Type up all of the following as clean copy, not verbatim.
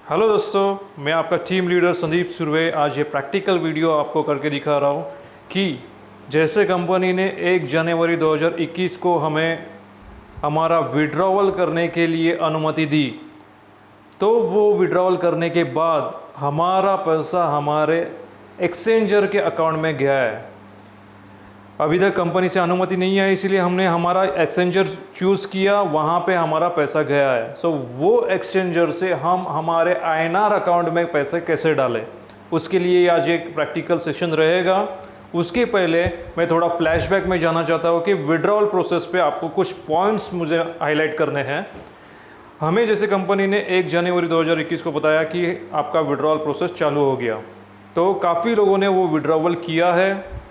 Hello दोस्तों, मैं आपका टीम लीडर संदीप सुरवे। आज ये प्रैक्टिकल वीडियो आपको करके दिखा रहा हूँ कि जैसे कंपनी ने 1 जनवरी 2021 को हमें हमारा विड्रॉवल करने के लिए अनुमति दी, तो वो विड्रॉवल करने के बाद हमारा पैसा हमारे एक्सचेंजर के अकाउंट में गया है। अभी तक कंपनी से अनुमति नहीं है, इसलिए हमने हमारा एक्सचेंजर चूज़ किया, वहाँ पे हमारा पैसा गया है। सो वो एक्सचेंजर से हम हमारे आईएनआर अकाउंट में पैसे कैसे डालें, उसके लिए आज एक प्रैक्टिकल सेशन रहेगा। उसके पहले मैं थोड़ा फ्लैशबैक में जाना चाहता हूँ कि विड्रॉवल प्रोसेस पे आपको कुछ पॉइंट्स मुझे हाईलाइट करने हैं। हमें जैसे कंपनी ने 1 जनवरी 2021 को बताया कि आपका विड्रॉवल प्रोसेस चालू हो गया, तो काफ़ी लोगों ने वो विड्रॉवल किया है।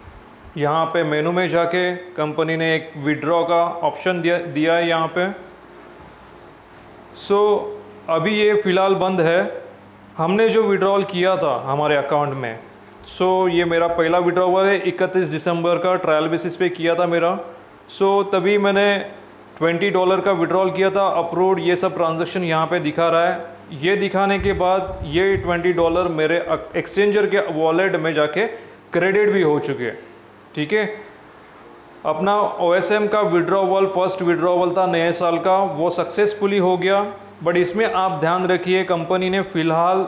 यहाँ पे मेनू में जाके कंपनी ने एक विड्रॉ का ऑप्शन दिया है यहाँ पे। अभी ये फ़िलहाल बंद है। हमने जो विड्रॉल किया था हमारे अकाउंट में, ये मेरा पहला विड्रॉवल है। 31 दिसंबर का ट्रायल बेसिस पे किया था मेरा। तभी मैंने $20 का विड्रॉल किया था। अप्रूव्ड ये सब ट्रांजैक्शन यहाँ पे दिखा रहा है। ये दिखाने के बाद ये $20 मेरे एक्सचेंजर के वॉलेट में जाके क्रेडिट भी हो चुके हैं। ठीक है, अपना OSM का विड्रॉवल, फर्स्ट विड्रॉवल था नए साल का, वो सक्सेसफुली हो गया। बट इसमें आप ध्यान रखिए, कंपनी ने फ़िलहाल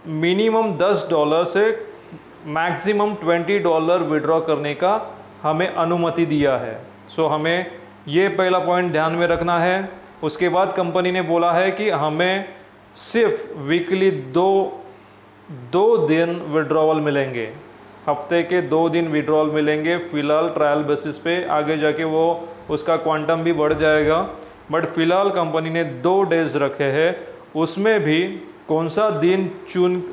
मिनिमम $10 से मैक्सिमम $20 विड्रॉ करने का हमें अनुमति दिया है। हमें ये पहला पॉइंट ध्यान में रखना है। उसके बाद कंपनी ने बोला है कि हमें सिर्फ वीकली दो दिन विड्रॉवल मिलेंगे, हफ्ते के 2 दिन विड्रॉल मिलेंगे फ़िलहाल ट्रायल बेसिस पे। आगे जाके वो उसका क्वांटम भी बढ़ जाएगा, बट फ़िलहाल कंपनी ने 2 डेज़ रखे हैं। उसमें भी कौन सा दिन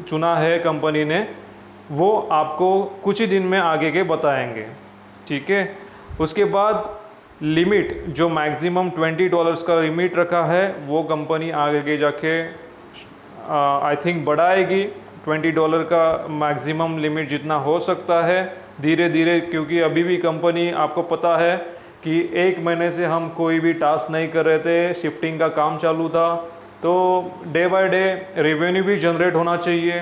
चुना है कंपनी ने, वो आपको कुछ ही दिन में आगे के बताएंगे। ठीक है, उसके बाद लिमिट जो मैक्सिमम $20 का लिमिट रखा है, वो कंपनी आगे के जाके आई थिंक बढ़ाएगी। $20 का मैक्सिमम लिमिट जितना हो सकता है धीरे धीरे, क्योंकि अभी भी कंपनी, आपको पता है कि 1 महीने से हम कोई भी टास्क नहीं कर रहे थे, शिफ्टिंग का काम चालू था। तो डे बाय डे रेवेन्यू भी जनरेट होना चाहिए।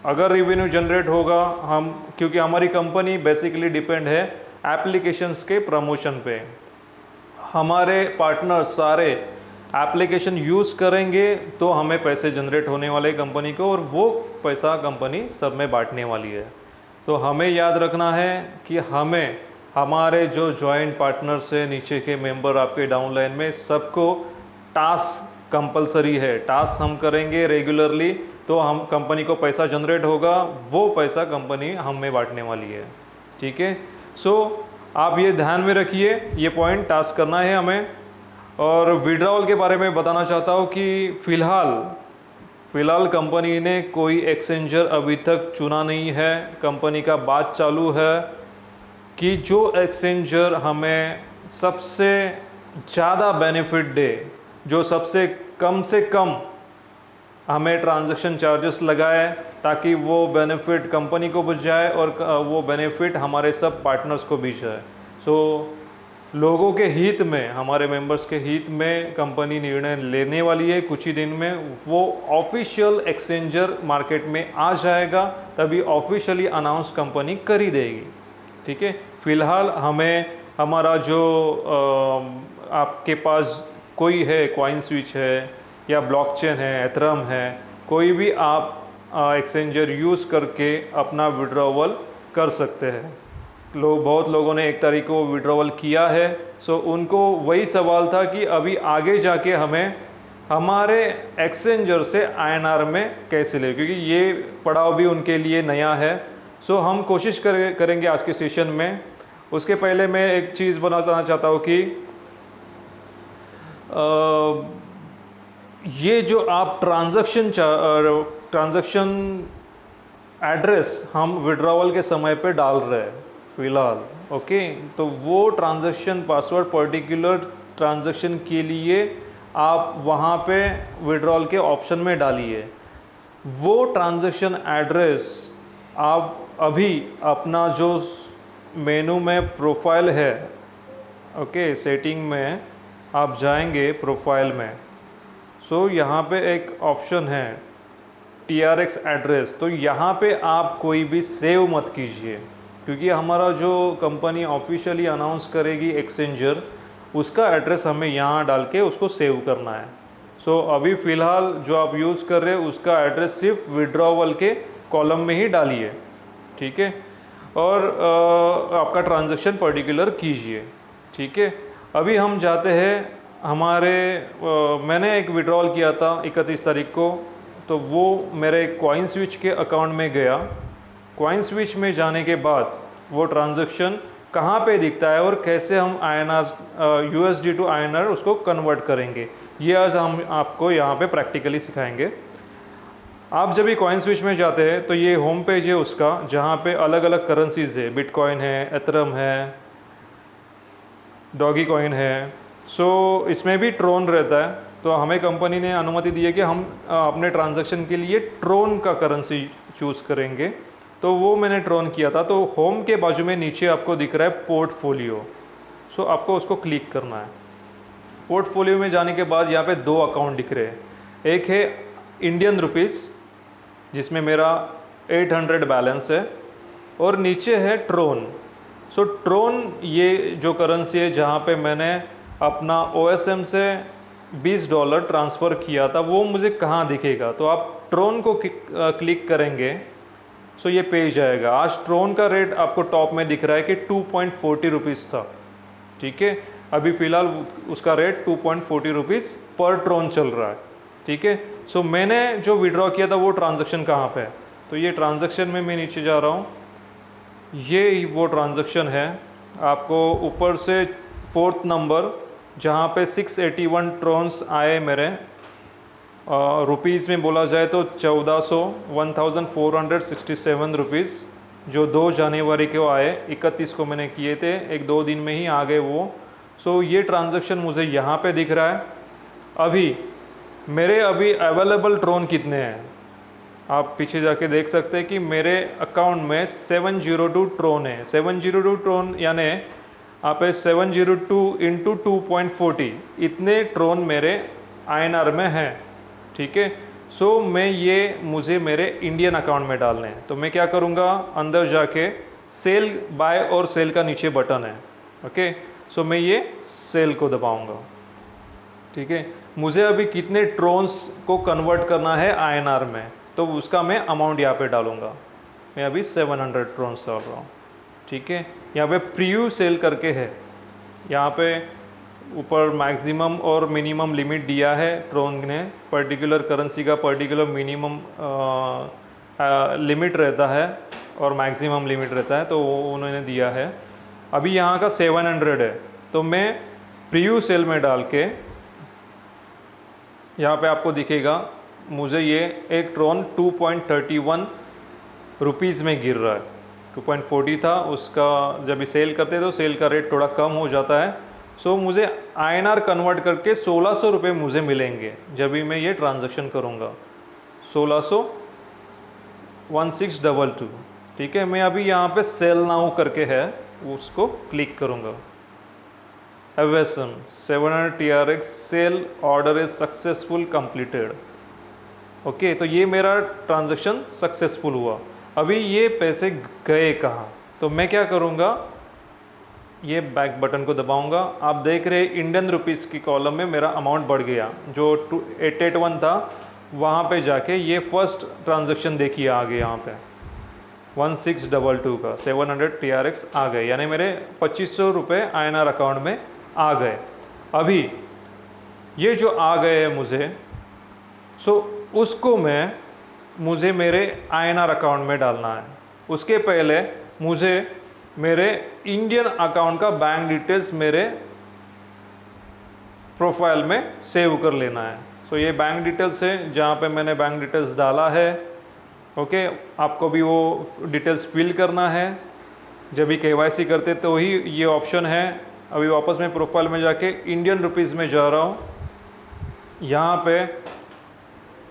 अगर रेवेन्यू जनरेट होगा, क्योंकि हमारी कंपनी बेसिकली डिपेंड है एप्लीकेशंस के प्रमोशन पे। हमारे पार्टनर सारे एप्लीकेशन यूज़ करेंगे तो हमें पैसे जनरेट होने वाले कंपनी को, और वो पैसा कंपनी सब में बांटने वाली है। तो हमें याद रखना है कि हमें हमारे जो जॉइंट पार्टनर्स है, नीचे के मेंबर आपके डाउनलाइन में, सबको टास्क कंपलसरी है। टास्क हम करेंगे रेगुलरली तो हम कंपनी को पैसा जनरेट होगा, वो पैसा कंपनी हमें बांटने वाली है। ठीक है, आप ये ध्यान में रखिए, ये पॉइंट टास्क करना है हमें। और विड्रॉवल के बारे में बताना चाहता हूँ कि फ़िलहाल कंपनी ने कोई एक्सचेंजर अभी तक चुना नहीं है। कंपनी का बात चालू है कि जो एक्सचेंजर हमें सबसे ज़्यादा बेनिफिट दे, जो सबसे कम हमें ट्रांजैक्शन चार्जेस लगाए, ताकि वो बेनिफिट कंपनी को बच जाए और वो बेनिफिट हमारे सब पार्टनर्स को भी जाए। लोगों के हित में, हमारे मेंबर्स के हित में कंपनी निर्णय लेने वाली है। कुछ ही दिन में वो ऑफिशियल एक्सचेंजर मार्केट में आ जाएगा, तभी ऑफिशियली अनाउंस कंपनी कर ही देगी। ठीक है, फ़िलहाल हमें हमारा जो आपके पास कोई है, कॉइन स्विच है या ब्लॉकचेन है, एथरम है, कोई भी आप एक्सचेंजर यूज़ करके अपना विड्रॉवल कर सकते हैं। बहुत लोगों ने 1 तारीख को विड्रॉवल किया है। उनको वही सवाल था कि अभी आगे जाके हमें हमारे एक्सचेंजर से INR में कैसे ले, क्योंकि ये पड़ाव भी उनके लिए नया है। हम कोशिश करेंगे आज के सेशन में। उसके पहले मैं एक चीज़ बताना चाहता हूँ कि ये जो आप ट्रांजैक्शन एड्रेस हम विड्रॉवल के समय पे डाल रहे हैं फ़िलहाल, ओके, तो वो ट्रांजैक्शन पासवर्ड पर्टिकुलर ट्रांजैक्शन के लिए आप वहाँ पे विड्रॉल के ऑप्शन में डालिए। वो ट्रांजैक्शन एड्रेस आप अभी अपना जो मेनू में प्रोफाइल है, ओके, सेटिंग में आप जाएंगे, प्रोफाइल में, यहाँ पे एक ऑप्शन है TRX एड्रेस, तो यहाँ पे आप कोई भी सेव मत कीजिए, क्योंकि हमारा जो कंपनी ऑफिशियली अनाउंस करेगी एक्सचेंजर, उसका एड्रेस हमें यहाँ डाल के उसको सेव करना है। सो अभी फ़िलहाल जो आप यूज़ कर रहे हैं उसका एड्रेस सिर्फ विड्रॉवल के कॉलम में ही डालिए, ठीक है, और आपका ट्रांजैक्शन पर्टिकुलर कीजिए, ठीक है। अभी हम जाते हैं हमारे मैंने एक विड्रॉल किया था 31 तारीख को, तो वो मेरे कॉइन स्विच के अकाउंट में गया। कॉइन स्विच में जाने के बाद वो ट्रांजैक्शन कहाँ पे दिखता है और कैसे हम INR USD टू INR उसको कन्वर्ट करेंगे, ये आज हम आपको यहाँ पे प्रैक्टिकली सिखाएंगे। आप जब भी कॉइन स्विच में जाते हैं तो ये होम पेज है उसका, जहाँ पे अलग अलग करेंसीज है, बिटकॉइन है, एथरम है, डॉगी कॉइन है। सो इसमें भी ट्रोन रहता है, तो हमें कंपनी ने अनुमति दी है कि हम अपने ट्रांजैक्शन के लिए ट्रोन का करेंसी चूज़ करेंगे, तो वो मैंने ट्रोन किया था। तो होम के बाजू में नीचे आपको दिख रहा है पोर्टफोलियो, सो आपको उसको क्लिक करना है। पोर्टफोलियो में जाने के बाद यहाँ पे 2 अकाउंट दिख रहे हैं, एक है इंडियन रुपीज़ जिसमें मेरा 800 बैलेंस है, और नीचे है ट्रोन। सो ट्रोन ये जो करेंसी है जहाँ पे मैंने अपना OSM से $20 ट्रांसफ़र किया था, वो मुझे कहाँ दिखेगा, तो आप ट्रोन को क्लिक करेंगे, सो ये पेज आएगा। आज ट्रोन का रेट आपको टॉप में दिख रहा है कि 2.40 रुपीज़ था, ठीक है। अभी फ़िलहाल उसका रेट 2.40 रुपीज़ पर ट्रोन चल रहा है, ठीक है। सो मैंने जो विड्रॉ किया था वो ट्रांजैक्शन कहाँ पे है, तो ये ट्रांजैक्शन में मैं नीचे जा रहा हूँ, ये वो ट्रांजैक्शन है। आपको ऊपर से 4th नंबर जहाँ पे 681 ट्रोन्स आए मेरे, रुपीज़ में बोला जाए तो 1467 रुपीज़, जो 2 जनवरी को आए, 31 को मैंने किए थे, 1-2 दिन में ही आ गए वो। सो ये ट्रांजैक्शन मुझे यहाँ पे दिख रहा है। अभी मेरे अवेलेबल ट्रोन कितने हैं, आप पीछे जाके देख सकते हैं कि मेरे अकाउंट में 702 ट्रोन है। 702 ट्रोन यानी आप 702 इंटू 2.40 इतने ट्रोन मेरे INR में हैं, ठीक है। सो मुझे मेरे इंडियन अकाउंट में डालने हैं, तो मैं क्या करूँगा, अंदर जाके सेल, बाय और सेल का नीचे बटन है, ओके। सो मैं ये सेल को दबाऊँगा, ठीक है। मुझे अभी कितने ट्रोन्स को कन्वर्ट करना है INR में, तो उसका मैं अमाउंट यहाँ पे डालूँगा। मैं अभी 700 ट्रोन्स डाल रहा हूँ, ठीक है। यहाँ पे प्रीव्यू सेल करके है, यहाँ पे ऊपर मैक्सिमम और मिनिमम लिमिट दिया है ट्रोन ने, पर्टिकुलर करेंसी का पर्टिकुलर मिनिमम लिमिट रहता है और मैक्सिमम लिमिट रहता है, तो वो उन्होंने दिया है। अभी यहाँ का 700 है, तो मैं प्रीव्यू सेल में डाल के यहाँ पे आपको दिखेगा मुझे ये एक ट्रोन 2.31 रुपीज़ में गिर रहा है। 2.40 था उसका, जब भी सेल करते तो सेल का रेट थोड़ा कम हो जाता है। सो मुझे INR कन्वर्ट करके 1600 रुपये मुझे मिलेंगे जब भी मैं ये ट्रांजैक्शन करूँगा। 1622, ठीक है। मैं अभी यहाँ पे सेल नाउ करके है उसको क्लिक करूँगा। FSM 700 TRX sell order is successful completed, okay. तो ये मेरा ट्रांजैक्शन सक्सेसफुल हुआ। अभी ये पैसे गए कहाँ, तो मैं क्या करूँगा, ये बैक बटन को दबाऊंगा। आप देख रहे हैं इंडियन रुपीज़ की कॉलम में मेरा अमाउंट बढ़ गया, जो 881 था वहाँ पे जाके ये फर्स्ट ट्रांजैक्शन देखिए आ गए, यहाँ पे 1622 का 700 TRX आ गए, यानी मेरे 2500 रुपये INR अकाउंट में आ गए। अभी ये जो आ गए हैं मुझे, सो उसको मुझे मेरे INR अकाउंट में डालना है। उसके पहले मुझे मेरे इंडियन अकाउंट का बैंक डिटेल्स मेरे प्रोफाइल में सेव कर लेना है। सो ये बैंक डिटेल्स है जहाँ पे मैंने बैंक डिटेल्स डाला है, ओके। आपको भी वो डिटेल्स फिल करना है, जब भी KYC करते तो ही ये ऑप्शन है। अभी वापस मैं प्रोफाइल में जाके इंडियन रुपीज़ में जा रहा हूँ। यहाँ पे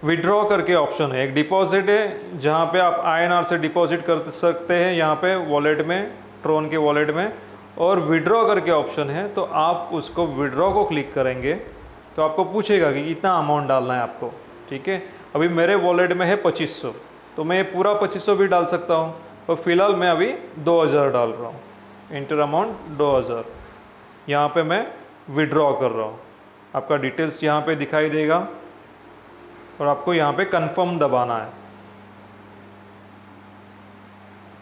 विड्रॉ करके ऑप्शन है, एक डिपॉजिट है जहाँ पे आप INR से डिपॉजिट कर सकते हैं यहाँ पे वॉलेट में, ट्रोन के वॉलेट में, और विड्रॉ करके ऑप्शन है, तो आप उसको विड्रॉ को क्लिक करेंगे तो आपको पूछेगा कि कितना अमाउंट डालना है आपको, ठीक है। अभी मेरे वॉलेट में है 2500, तो मैं पूरा 2500 भी डाल सकता हूँ, और फिलहाल मैं अभी 2000 डाल रहा हूँ। इंटर अमाउंट 2000, यहाँ पे मैं विड्रॉ कर रहा हूँ। आपका डिटेल्स यहाँ पे दिखाई देगा और आपको यहाँ पे कंफर्म दबाना है।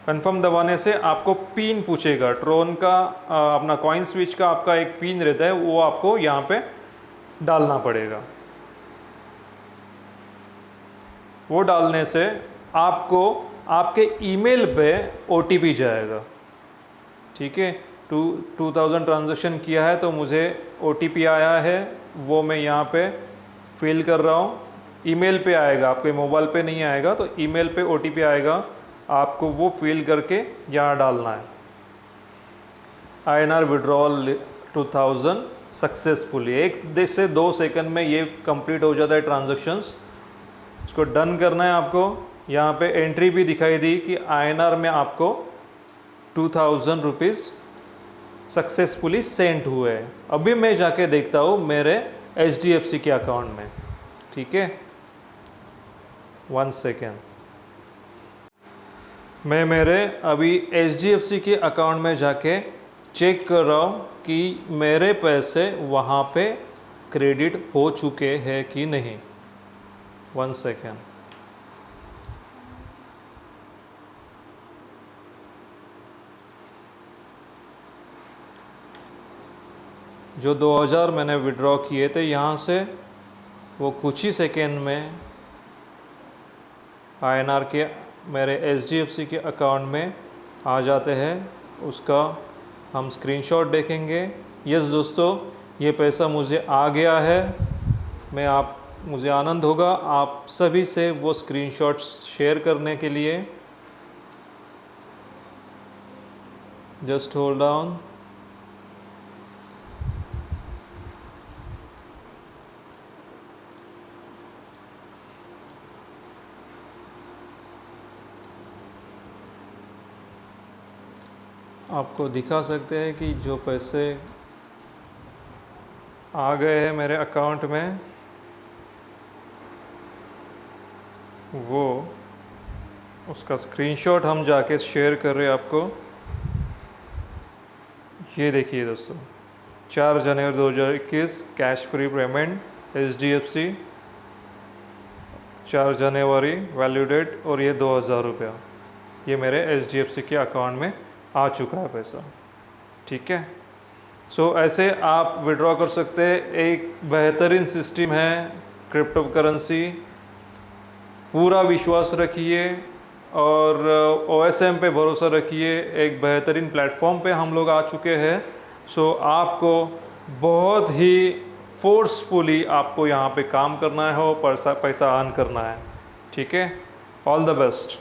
कंफर्म दबाने से आपको पिन पूछेगा, ट्रोन का अपना कॉइन स्विच का आपका एक पिन रहता है, वो आपको यहाँ पे डालना पड़ेगा। वो डालने से आपको आपके ईमेल पे OTP जाएगा। ठीक है, 2000 ट्रांजैक्शन किया है तो मुझे OTP आया है, वो मैं यहाँ पे फिल कर रहा हूँ। ईमेल पे आएगा, आपके मोबाइल पे नहीं आएगा, तो ईमेल पे OTP आएगा, आपको वो फिल करके यहाँ डालना है। INR withdrawal 2000 successfully. 1 से 2 सेकंड में ये कंप्लीट हो जाता है ट्रांजैक्शंस। इसको डन करना है आपको। यहाँ पे एंट्री भी दिखाई दी कि INR में आपको 2000 रुपीज़ सक्सेसफुली सेंड हुए हैं। अभी मैं जाके देखता हूँ मेरे HDFC के अकाउंट में। ठीक है, 1 सेकेंड। मैं मेरे अभी HDFC के अकाउंट में जाके चेक कर रहा हूँ कि मेरे पैसे वहाँ पे क्रेडिट हो चुके हैं कि नहीं। 1 सेकेंड। जो 2000 मैंने विड्रॉ किए थे यहाँ से, वो कुछ ही सेकेंड में INR के मेरे HDFC के अकाउंट में आ जाते हैं। उसका हम स्क्रीनशॉट देखेंगे। यस दोस्तों, ये पैसा मुझे आ गया है। मुझे आनंद होगा आप सभी से वो स्क्रीनशॉट शेयर करने के लिए। Just hold on. आपको दिखा सकते हैं कि जो पैसे आ गए हैं मेरे अकाउंट में, वो उसका स्क्रीनशॉट हम जाके शेयर कर रहे हैं आपको। ये देखिए दोस्तों, 4 जनवरी 2021 कैश फ्री पेमेंट HDFC, 4 जनवरी वैल्यू डेट, और ये 2000 रुपया ये मेरे HDFC के अकाउंट में आ चुका है पैसा। ठीक है, सो ऐसे आप विड्रॉ कर सकते हैं। एक बेहतरीन सिस्टम है क्रिप्टो करेंसी। पूरा विश्वास रखिए और OSM पे भरोसा रखिए। एक बेहतरीन प्लेटफॉर्म पे हम लोग आ चुके हैं। सो आपको बहुत ही फोर्सफुली आपको यहाँ पे काम करना है, पैसा अर्न करना है। ठीक है, ऑल द बेस्ट।